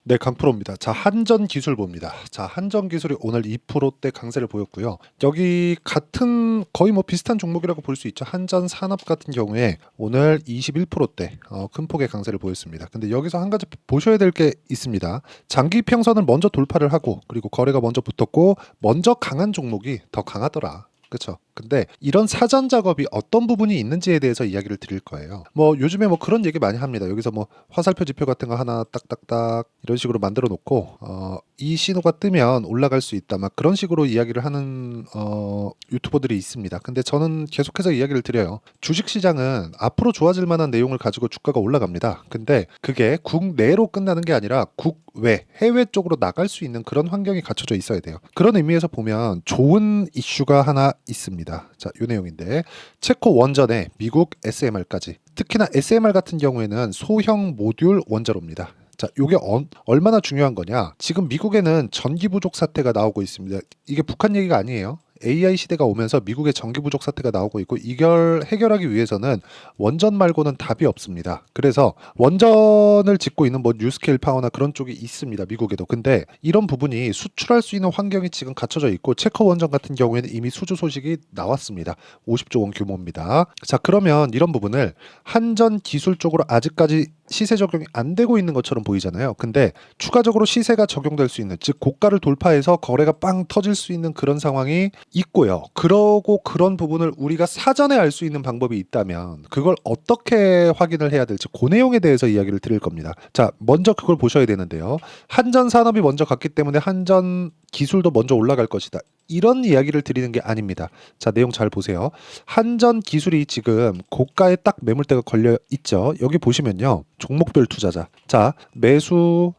네, 강프로입니다. 자, 한전 기술 봅니다. 자, 한전 기술이 오늘 2%대 강세를 보였고요. 여기 같은 거의 뭐 비슷한 종목이라고 볼 수 있죠. 한전 산업 같은 경우에 오늘 21%대 큰 폭의 강세를 보였습니다. 근데 여기서 한 가지 보셔야 될 게 있습니다. 장기 평선을 먼저 돌파를 하고 그리고 거래가 먼저 붙었고 먼저 강한 종목이 더 강하더라. 그렇죠. 근데 이런 사전 작업이 어떤 부분이 있는지에 대해서 이야기를 드릴 거예요. 뭐 요즘에 뭐 그런 얘기 많이 합니다. 여기서 뭐 화살표 지표 같은 거 하나 딱딱딱 이런 식으로 만들어 놓고 이 신호가 뜨면 올라갈 수 있다. 막 그런 식으로 이야기를 하는 유튜버들이 있습니다. 근데 저는 계속해서 이야기를 드려요. 주식 시장은 앞으로 좋아질 만한 내용을 가지고 주가가 올라갑니다. 근데 그게 국내로 끝나는 게 아니라 국외, 해외 쪽으로 나갈 수 있는 그런 환경이 갖춰져 있어야 돼요. 그런 의미에서 보면 좋은 이슈가 하나 있습니다. 자, 이 내용인데 체코 원전에 미국 SMR까지 특히나 SMR 같은 경우에는 소형 모듈 원자로입니다. 자, 요게 얼마나 중요한 거냐? 지금 미국에는 전기 부족 사태가 나오고 있습니다. 이게 북한 얘기가 아니에요. AI 시대가 오면서 미국의 전기 부족 사태가 나오고 있고 이걸 해결하기 위해서는 원전 말고는 답이 없습니다. 그래서 원전을 짓고 있는 뭐 뉴스케일 파워나 그런 쪽이 있습니다. 미국에도. 근데 이런 부분이 수출할 수 있는 환경이 지금 갖춰져 있고 체코 원전 같은 경우에는 이미 수주 소식이 나왔습니다. 50조 원 규모입니다. 자, 그러면 이런 부분을 한전 기술 쪽으로 아직까지 시세 적용이 안 되고 있는 것처럼 보이잖아요. 근데 추가적으로 시세가 적용될 수 있는, 즉 고가를 돌파해서 거래가 빵 터질 수 있는 그런 상황이 있고요. 그러고 그런 부분을 우리가 사전에 알 수 있는 방법이 있다면 그걸 어떻게 확인을 해야 될지 그 내용에 대해서 이야기를 드릴 겁니다. 자, 먼저 그걸 보셔야 되는데요. 한전 산업이 먼저 갔기 때문에 한전 기술도 먼저 올라갈 것이다. 이런 이야기를 드리는 게 아닙니다. 자, 내용 잘 보세요. 한전 기술이 지금 고가에 딱 매물대가 걸려 있죠. 여기 보시면요. 종목별 투자자. 자, 매수,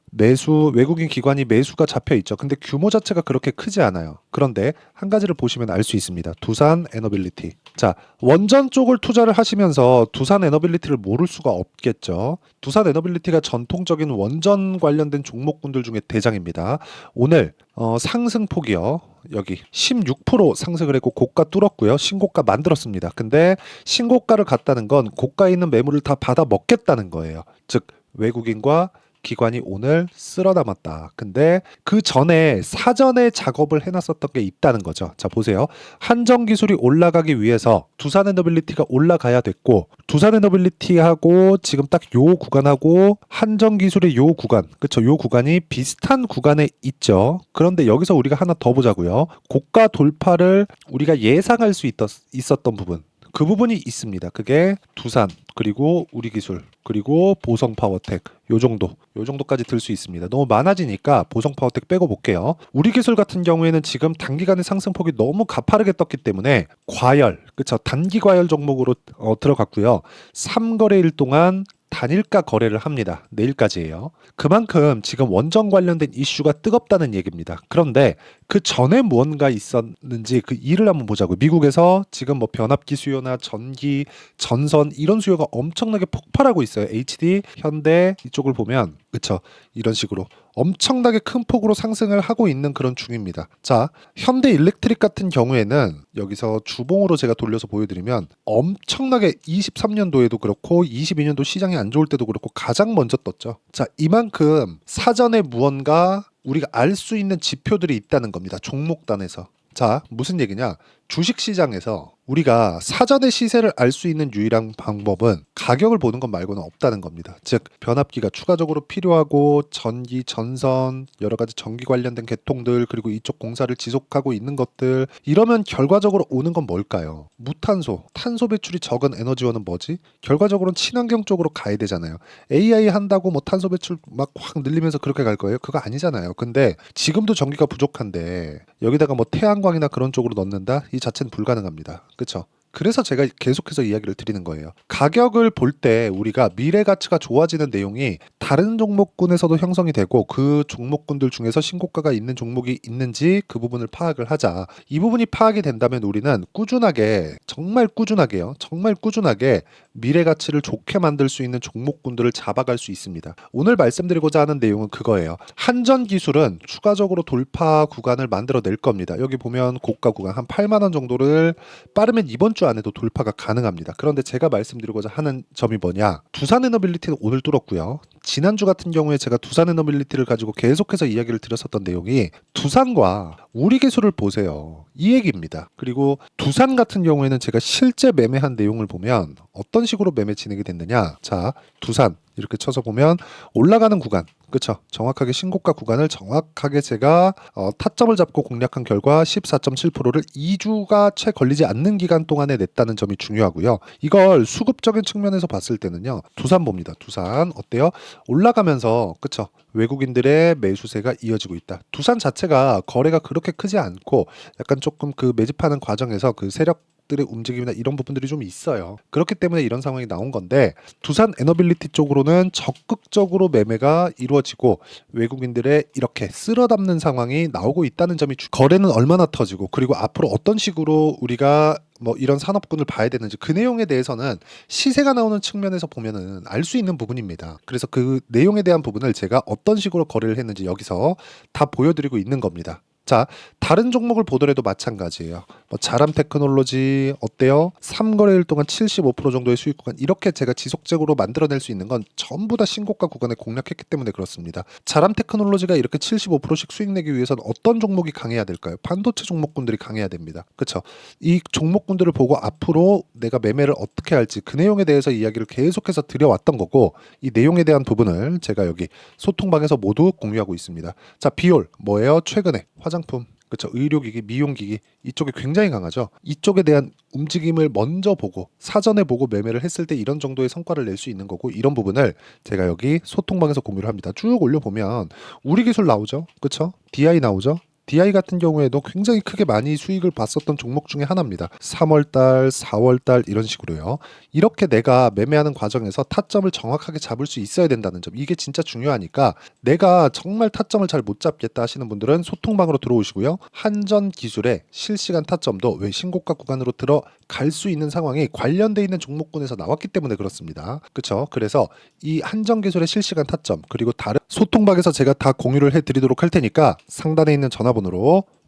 외국인 기관이 매수가 잡혀 있죠. 근데 규모 자체가 그렇게 크지 않아요. 그런데 한 가지를 보시면 알 수 있습니다. 두산 에너빌리티. 자, 원전 쪽을 투자를 하시면서 두산 에너빌리티를 모를 수가 없겠죠. 두산 에너빌리티가 전통적인 원전 관련된 종목군들 중에 대장입니다. 오늘 상승폭이요. 여기 16% 상승을 했고 고가 뚫었고요. 신고가 만들었습니다. 근데 신고가를 갔다는 건 고가에 있는 매물을 다 받아 먹겠다는 거예요. 즉 외국인과 기관이 오늘 쓸어 담았다. 근데 그 전에 사전에 작업을 해놨었던 게 있다는 거죠. 자, 보세요. 한전 기술이 올라가기 위해서 두산 에너빌리티가 올라가야 됐고 두산 에너빌리티하고 지금 딱 요 구간하고 한전 기술의 요 구간, 그쵸? 요 구간이 비슷한 구간에 있죠. 그런데 여기서 우리가 하나 더 보자고요. 고가 돌파를 우리가 예상할 수 있었던 부분. 그 부분이 있습니다. 그게 두산, 그리고 우리기술, 그리고 보성파워텍 요 정도까지 들 수 있습니다. 너무 많아지니까 보성파워텍 빼고 볼게요. 우리기술 같은 경우에는 지금 단기간의 상승폭이 너무 가파르게 떴기 때문에 과열, 그쵸? 단기 과열 종목으로 들어갔고요. 3거래일 동안 단일가 거래를 합니다. 내일까지예요. 그만큼 지금 원전 관련된 이슈가 뜨겁다는 얘기입니다. 그런데 그 전에 무언가 있었는지 그 일을 한번 보자고요. 미국에서 지금 뭐 변압기 수요나 전기, 전선 이런 수요가 엄청나게 폭발하고 있어요. HD, 현대 이쪽을 보면 그쵸? 이런 식으로 엄청나게 큰 폭으로 상승을 하고 있는 그런 중입니다. 자, 현대 일렉트릭 같은 경우에는 여기서 주봉으로 제가 돌려서 보여드리면 엄청나게 23년도에도 그렇고 22년도 시장이 안 좋을 때도 그렇고 가장 먼저 떴죠. 자, 이만큼 사전에 무언가 우리가 알 수 있는 지표들이 있다는 겁니다. 종목단에서. 자, 무슨 얘기냐? 주식시장에서 우리가 사전에 시세를 알 수 있는 유일한 방법은 가격을 보는 것 말고는 없다는 겁니다. 즉 변압기가 추가적으로 필요하고 전기, 전선, 여러 가지 전기 관련된 계통들 그리고 이쪽 공사를 지속하고 있는 것들 이러면 결과적으로 오는 건 뭘까요? 무탄소, 탄소 배출이 적은 에너지원은 뭐지? 결과적으로는 친환경 쪽으로 가야 되잖아요. AI 한다고 뭐 탄소 배출 막 확 늘리면서 그렇게 갈 거예요? 그거 아니잖아요. 근데 지금도 전기가 부족한데 여기다가 뭐 태양광이나 그런 쪽으로 넣는다? 이 자체는 불가능합니다. 그쵸? 그래서 제가 계속해서 이야기를 드리는 거예요. 가격을 볼 때 우리가 미래 가치가 좋아지는 내용이 다른 종목군에서도 형성이 되고 그 종목군들 중에서 신고가가 있는 종목이 있는지 그 부분을 파악을 하자. 이 부분이 파악이 된다면 우리는 꾸준하게 정말 꾸준하게 미래 가치를 좋게 만들 수 있는 종목군들을 잡아갈 수 있습니다. 오늘 말씀드리고자 하는 내용은 그거예요. 한전 기술은 추가적으로 돌파 구간을 만들어낼 겁니다. 여기 보면 고가 구간 한 8만 원 정도를 빠르면 이번 주 안에도 돌파가 가능합니다. 그런데 제가 말씀드리고자 하는 점이 뭐냐, 두산 에너빌리티는 오늘 뚫었고요. 지난주 같은 경우에 제가 두산 에너빌리티를 가지고 계속해서 이야기를 드렸었던 내용이 두산과 우리 기술을 보세요, 이 얘기입니다. 그리고 두산 같은 경우에는 제가 실제 매매한 내용을 보면 어떤 식으로 매매 진행이 됐느냐, 자 두산 이렇게 쳐서 보면 올라가는 구간, 그쵸, 정확하게 신고가 구간을 정확하게 제가 타점을 잡고 공략한 결과 14.7%를 2주가 채 걸리지 않는 기간 동안에 냈다는 점이 중요하고요. 이걸 수급적인 측면에서 봤을 때는요, 두산 봅니다. 두산 어때요? 올라가면서, 그쵸, 외국인들의 매수세가 이어지고 있다. 두산 자체가 거래가 그렇게 크지 않고 약간 조금 그 매집하는 과정에서 그 세력들의 움직임이나 이런 부분들이 좀 있어요. 그렇기 때문에 이런 상황이 나온 건데, 두산 에너빌리티 쪽으로는 적극적으로 매매가 이루어지고 외국인들의 이렇게 쓸어담는 상황이 나오고 있다는 점이 거래는 얼마나 터지고, 그리고 앞으로 어떤 식으로 우리가 뭐 이런 산업군을 봐야 되는지, 그 내용에 대해서는 시세가 나오는 측면에서 보면은 알 수 있는 부분입니다. 그래서 그 내용에 대한 부분을 제가 어떤 식으로 거래를 했는지 여기서 다 보여드리고 있는 겁니다. 자, 다른 종목을 보더라도 마찬가지예요. 뭐 자람 테크놀로지 어때요? 3거래일 동안 75% 정도의 수익 구간, 이렇게 제가 지속적으로 만들어낼 수 있는 건 전부 다 신고가 구간에 공략했기 때문에 그렇습니다. 자람 테크놀로지가 이렇게 75%씩 수익 내기 위해서는 어떤 종목이 강해야 될까요? 반도체 종목군들이 강해야 됩니다. 그렇죠? 이 종목군들을 보고 앞으로 내가 매매를 어떻게 할지 그 내용에 대해서 이야기를 계속해서 드려왔던 거고, 이 내용에 대한 부분을 제가 여기 소통방에서 모두 공유하고 있습니다. 자, 비올 뭐예요? 최근에 화장품, 그렇죠, 의료기기, 미용기기 이쪽이 굉장히 강하죠. 이쪽에 대한 움직임을 먼저 보고 사전에 보고 매매를 했을 때 이런 정도의 성과를 낼 수 있는 거고, 이런 부분을 제가 여기 소통방에서 공유를 합니다. 쭉 올려보면 우리 기술 나오죠, 그렇죠, DI 나오죠. DI 같은 경우에도 굉장히 크게 많이 수익을 봤었던 종목 중에 하나입니다. 3월달, 4월달 이런 식으로요. 이렇게 내가 매매하는 과정에서 타점을 정확하게 잡을 수 있어야 된다는 점, 이게 진짜 중요하니까, 내가 정말 타점을 잘 못 잡겠다 하시는 분들은 소통방으로 들어오시고요. 한전기술의 실시간 타점도 왜 신고가 구간으로 들어갈 수 있는 상황이 관련돼 있는 종목군에서 나왔기 때문에 그렇습니다. 그렇죠? 그래서 이 한전기술의 실시간 타점, 그리고 다른 소통방에서 제가 다 공유를 해드리도록 할 테니까 상단에 있는 전화번호로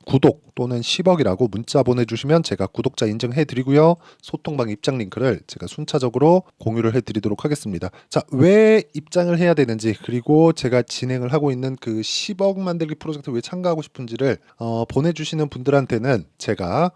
구독 또는 10억이라고 문자 보내주시면 제가 구독자 인증해드리고요. 소통방 입장 링크를 제가 순차적으로 공유를 해드리도록 하겠습니다. 자, 왜 입장을 해야 되는지, 그리고 제가 진행을 하고 있는 그 10억 만들기 프로젝트 왜 참가하고 싶은지를 보내주시는 분들한테는 제가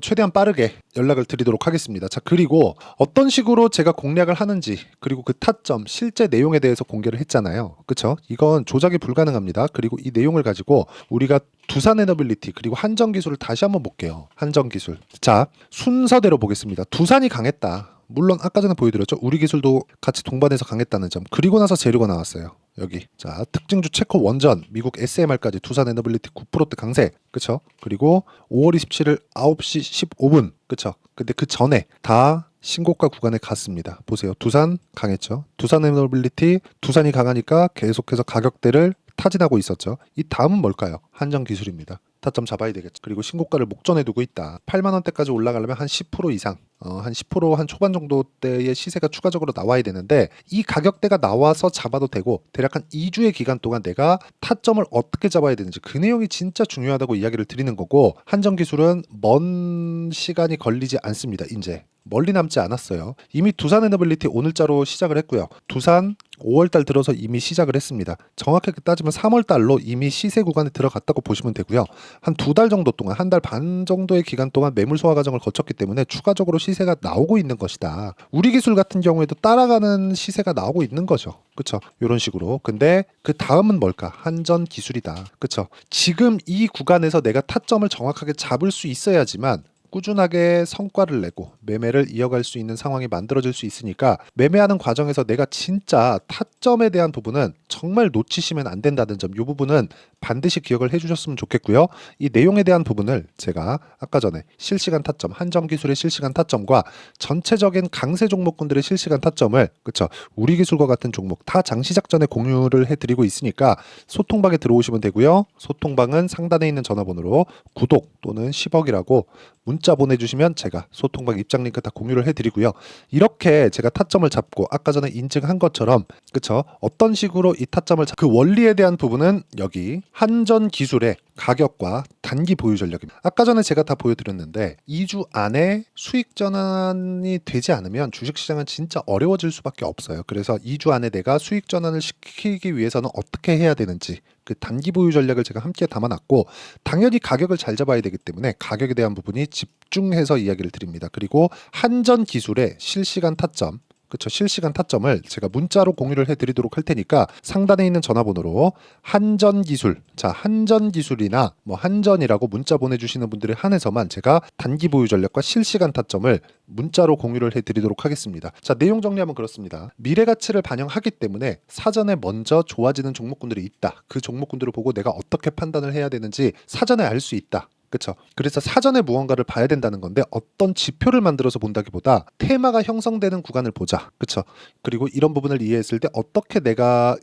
최대한 빠르게 연락을 드리도록 하겠습니다. 자, 그리고 어떤 식으로 제가 공략을 하는지, 그리고 그 타점 실제 내용에 대해서 공개를 했잖아요. 그쵸? 이건 조작이 불가능합니다. 그리고 이 내용을 가지고 우리가 두산 에너빌리티 그리고 한전기술을 다시 한번 볼게요. 한전기술, 자 순서대로 보겠습니다. 두산이 강했다, 물론 아까 전에 보여드렸죠. 우리 기술도 같이 동반해서 강했다는 점. 그리고 나서 재료가 나왔어요. 여기, 자 특징주 체코 원전, 미국 SMR까지 두산 에너빌리티 9%대 강세, 그쵸? 그리고 5월 27일 9시 15분, 그쵸? 근데 그 전에 다 신고가 구간에 갔습니다. 보세요. 두산 강했죠. 두산 에너빌리티, 두산이 강하니까 계속해서 가격대를 타진하고 있었죠. 이 다음은 뭘까요? 한전기술입니다. 타점 잡아야 되겠죠. 그리고 신고가를 목전에 두고 있다. 8만 원대까지 올라가려면 한 10% 이상, 한 10% 한 초반 정도 대의 시세가 추가적으로 나와야 되는데, 이 가격대가 나와서 잡아도 되고, 대략 한 2주의 기간 동안 내가 타점을 어떻게 잡아야 되는지 그 내용이 진짜 중요하다고 이야기를 드리는 거고, 한전기술은 먼 시간이 걸리지 않습니다. 이제 멀리 남지 않았어요. 이미 두산 에너빌리티 오늘자로 시작을 했고요. 두산 5월달 들어서 이미 시작을 했습니다. 정확하게 따지면 3월달로 이미 시세 구간에 들어갔다고 보시면 되고요. 한 2달 정도 동안, 한 달 반 정도의 기간 동안 매물 소화 과정을 거쳤기 때문에 추가적으로 시세가 나오고 있는 것이다. 우리 기술 같은 경우에도 따라가는 시세가 나오고 있는 거죠. 그쵸? 이런 식으로. 근데 그 다음은 뭘까? 한전 기술이다. 그쵸? 지금 이 구간에서 내가 타점을 정확하게 잡을 수 있어야지만 꾸준하게 성과를 내고 매매를 이어갈 수 있는 상황이 만들어질 수 있으니까, 매매하는 과정에서 내가 진짜 타점에 대한 부분은 정말 놓치시면 안 된다는 점, 이 부분은 반드시 기억을 해주셨으면 좋겠고요. 이 내용에 대한 부분을 제가 아까 전에 실시간 타점, 한전기술의 실시간 타점과 전체적인 강세 종목군들의 실시간 타점을, 그쵸, 우리 기술과 같은 종목 다 장시작 전에 공유를 해드리고 있으니까 소통방에 들어오시면 되고요. 소통방은 상단에 있는 전화번호로 구독 또는 10억이라고 문자 보내주시면 제가 소통방 입장 링크 다 공유를 해드리고요. 이렇게 제가 타점을 잡고 아까 전에 인증한 것처럼, 그쵸, 어떤 식으로 이 타점을 그 원리에 대한 부분은 여기 한전기술의 가격과 단기 보유 전략입니다. 아까 전에 제가 다 보여드렸는데 2주 안에 수익 전환이 되지 않으면 주식시장은 진짜 어려워질 수밖에 없어요. 그래서 2주 안에 내가 수익 전환을 시키기 위해서는 어떻게 해야 되는지 그 단기 보유 전략을 제가 함께 담아놨고, 당연히 가격을 잘 잡아야 되기 때문에 가격에 대한 부분이 집중해서 이야기를 드립니다. 그리고 한전 기술의 실시간 타점, 그쵸, 실시간 타점을 제가 문자로 공유를 해드리도록 할 테니까 상단에 있는 전화번호로 한전기술, 자 한전기술이나 뭐 한전이라고 문자 보내주시는 분들에 한해서만 제가 단기 보유 전략과 실시간 타점을 문자로 공유를 해드리도록 하겠습니다. 자, 내용 정리하면 그렇습니다. 미래 가치를 반영하기 때문에 사전에 먼저 좋아지는 종목군들이 있다. 그 종목군들을 보고 내가 어떻게 판단을 해야 되는지 사전에 알 수 있다. 그렇죠. 그래서 사전에 무언가를 봐야 된다는 건데, 어떤 지표를 만들어서 본다기보다 테마가 형성되는 구간을 보자. 그렇죠. 그리고 이런 부분을 이해했을 때 어떻게 내가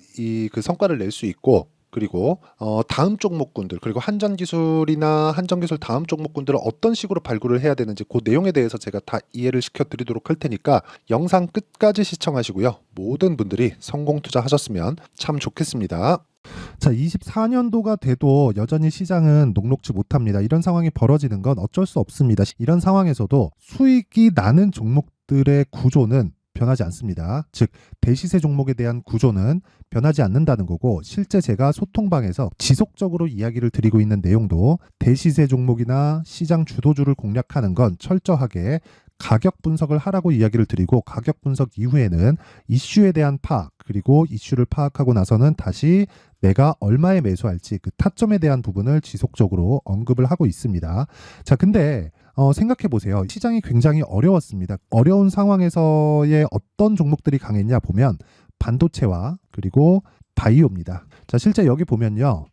그 성과를 낼 수 있고, 그리고 다음 종목군들, 그리고 한전기술이나 한전기술 다음 종목군들을 어떤 식으로 발굴을 해야 되는지 그 내용에 대해서 제가 다 이해를 시켜드리도록 할 테니까 영상 끝까지 시청하시고요. 모든 분들이 성공 투자하셨으면 참 좋겠습니다. 자, 24년도가 돼도 여전히 시장은 녹록지 못합니다. 이런 상황이 벌어지는 건 어쩔 수 없습니다. 이런 상황에서도 수익이 나는 종목들의 구조는 변하지 않습니다. 즉, 대시세 종목에 대한 구조는 변하지 않는다는 거고, 실제 제가 소통방에서 지속적으로 이야기를 드리고 있는 내용도 대시세 종목이나 시장 주도주를 공략하는 건 철저하게 가격 분석을 하라고 이야기를 드리고, 가격 분석 이후에는 이슈에 대한 파악, 그리고 이슈를 파악하고 나서는 다시 내가 얼마에 매수할지 그 타점에 대한 부분을 지속적으로 언급을 하고 있습니다. 자, 근데 생각해 보세요. 시장이 굉장히 어려웠습니다. 어려운 상황에서의 어떤 종목들이 강했냐 보면 반도체와 그리고 바이오입니다. 자, 실제 여기 보면요.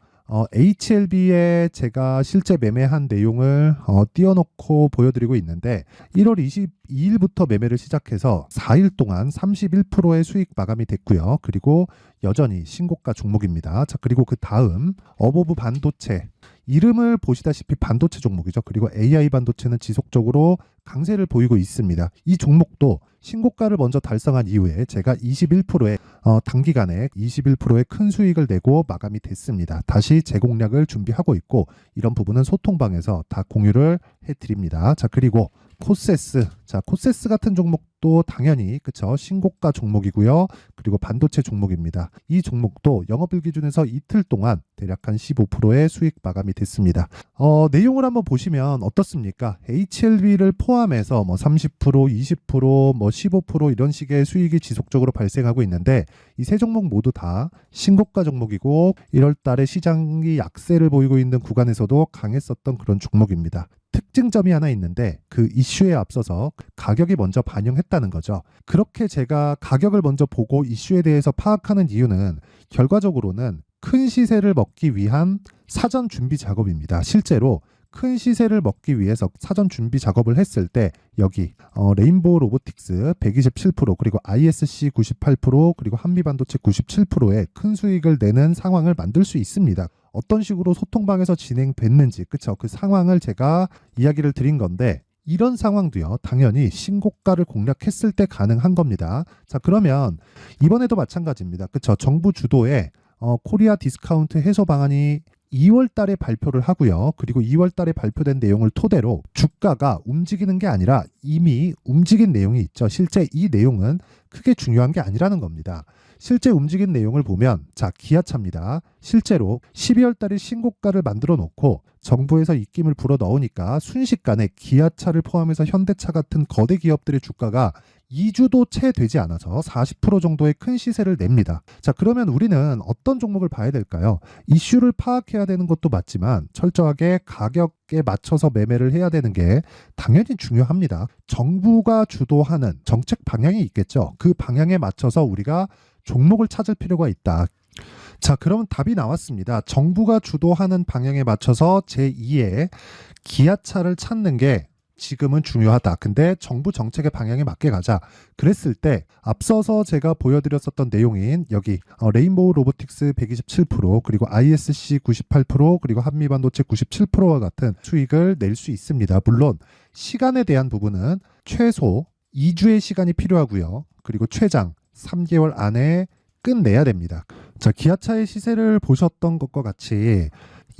HLB에 제가 실제 매매한 내용을 띄워놓고 보여드리고 있는데, 1월 22일부터 매매를 시작해서 4일 동안 31%의 수익 마감이 됐고요. 그리고 여전히 신고가 종목입니다. 자, 그리고 그 다음 어보브 반도체, 이름을 보시다시피 반도체 종목이죠. 그리고 AI 반도체는 지속적으로 강세를 보이고 있습니다. 이 종목도 신고가를 먼저 달성한 이후에 제가 21%의 단기간에 21%의 큰 수익을 내고 마감이 됐습니다. 다시 재공략을 준비하고 있고, 이런 부분은 소통방에서 다 공유를 해드립니다. 자, 그리고 코세스, 자 코세스 같은 종목도 당연히 그쵸, 신고가 종목이고요. 그리고 반도체 종목입니다. 이 종목도 영업일 기준에서 이틀 동안 대략 한 15%의 수익 마감이 됐습니다. 내용을 한번 보시면 어떻습니까? HLB를 포함해서 뭐 30%, 20%, 뭐 15% 이런 식의 수익이 지속적으로 발생하고 있는데, 이 세 종목 모두 다 신고가 종목이고 1월 달에 시장이 약세를 보이고 있는 구간에서도 강했었던 그런 종목입니다. 특징점이 하나 있는데, 그 이슈에 앞서서 가격이 먼저 반영했다는 거죠. 그렇게 제가 가격을 먼저 보고 이슈에 대해서 파악하는 이유는 결과적으로는 큰 시세를 먹기 위한 사전 준비 작업입니다. 실제로 큰 시세를 먹기 위해서 사전 준비 작업을 했을 때 여기 레인보우 로보틱스 127%, 그리고 ISC 98%, 그리고 한미반도체 97%의 큰 수익을 내는 상황을 만들 수 있습니다. 어떤 식으로 소통방에서 진행됐는지, 그쵸, 그 상황을 제가 이야기를 드린 건데, 이런 상황도요 당연히 신고가를 공략했을 때 가능한 겁니다. 자, 그러면 이번에도 마찬가지입니다. 그쵸, 정부 주도의 코리아 디스카운트 해소 방안이 2월 달에 발표를 하고요. 그리고 2월 달에 발표된 내용을 토대로 주가가 움직이는 게 아니라 이미 움직인 내용이 있죠. 실제 이 내용은 크게 중요한 게 아니라는 겁니다. 실제 움직인 내용을 보면, 자, 기아차입니다. 실제로 12월 달에 신고가를 만들어 놓고 정부에서 입김을 불어 넣으니까 순식간에 기아차를 포함해서 현대차 같은 거대 기업들의 주가가 2주도 채 되지 않아서 40% 정도의 큰 시세를 냅니다. 자, 그러면 우리는 어떤 종목을 봐야 될까요? 이슈를 파악해야 되는 것도 맞지만 철저하게 가격에 맞춰서 매매를 해야 되는 게 당연히 중요합니다. 정부가 주도하는 정책 방향이 있겠죠. 그 방향에 맞춰서 우리가 종목을 찾을 필요가 있다. 자, 그러면 답이 나왔습니다. 정부가 주도하는 방향에 맞춰서 제2의 기아차를 찾는 게 지금은 중요하다. 근데 정부 정책의 방향에 맞게 가자. 그랬을 때 앞서서 제가 보여드렸었던 내용인 여기 레인보우 로보틱스 127%, 그리고 ISC 98%, 그리고 한미반도체 97%와 같은 수익을 낼 수 있습니다. 물론 시간에 대한 부분은 최소 2주의 시간이 필요하고요. 그리고 최장 3개월 안에 끝내야 됩니다. 자, 기아차의 시세를 보셨던 것과 같이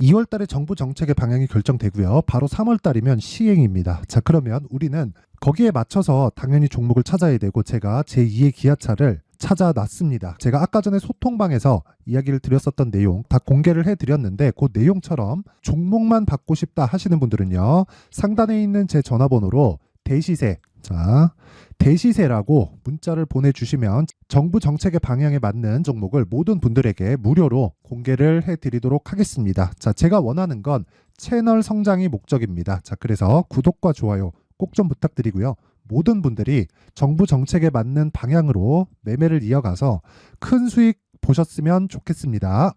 2월 달에 정부 정책의 방향이 결정되고요. 바로 3월 달이면 시행입니다. 자, 그러면 우리는 거기에 맞춰서 당연히 종목을 찾아야 되고 제가 제2의 기아차를 찾아놨습니다. 제가 아까 전에 소통방에서 이야기를 드렸었던 내용 다 공개를 해드렸는데 그 내용처럼 종목만 받고 싶다 하시는 분들은요. 상단에 있는 제 전화번호로 대시세, 자, 대시세라고 문자를 보내주시면 정부 정책의 방향에 맞는 종목을 모든 분들에게 무료로 공개를 해드리도록 하겠습니다. 자, 제가 원하는 건 채널 성장이 목적입니다. 자, 그래서 구독과 좋아요 꼭 좀 부탁드리고요. 모든 분들이 정부 정책에 맞는 방향으로 매매를 이어가서 큰 수익 보셨으면 좋겠습니다.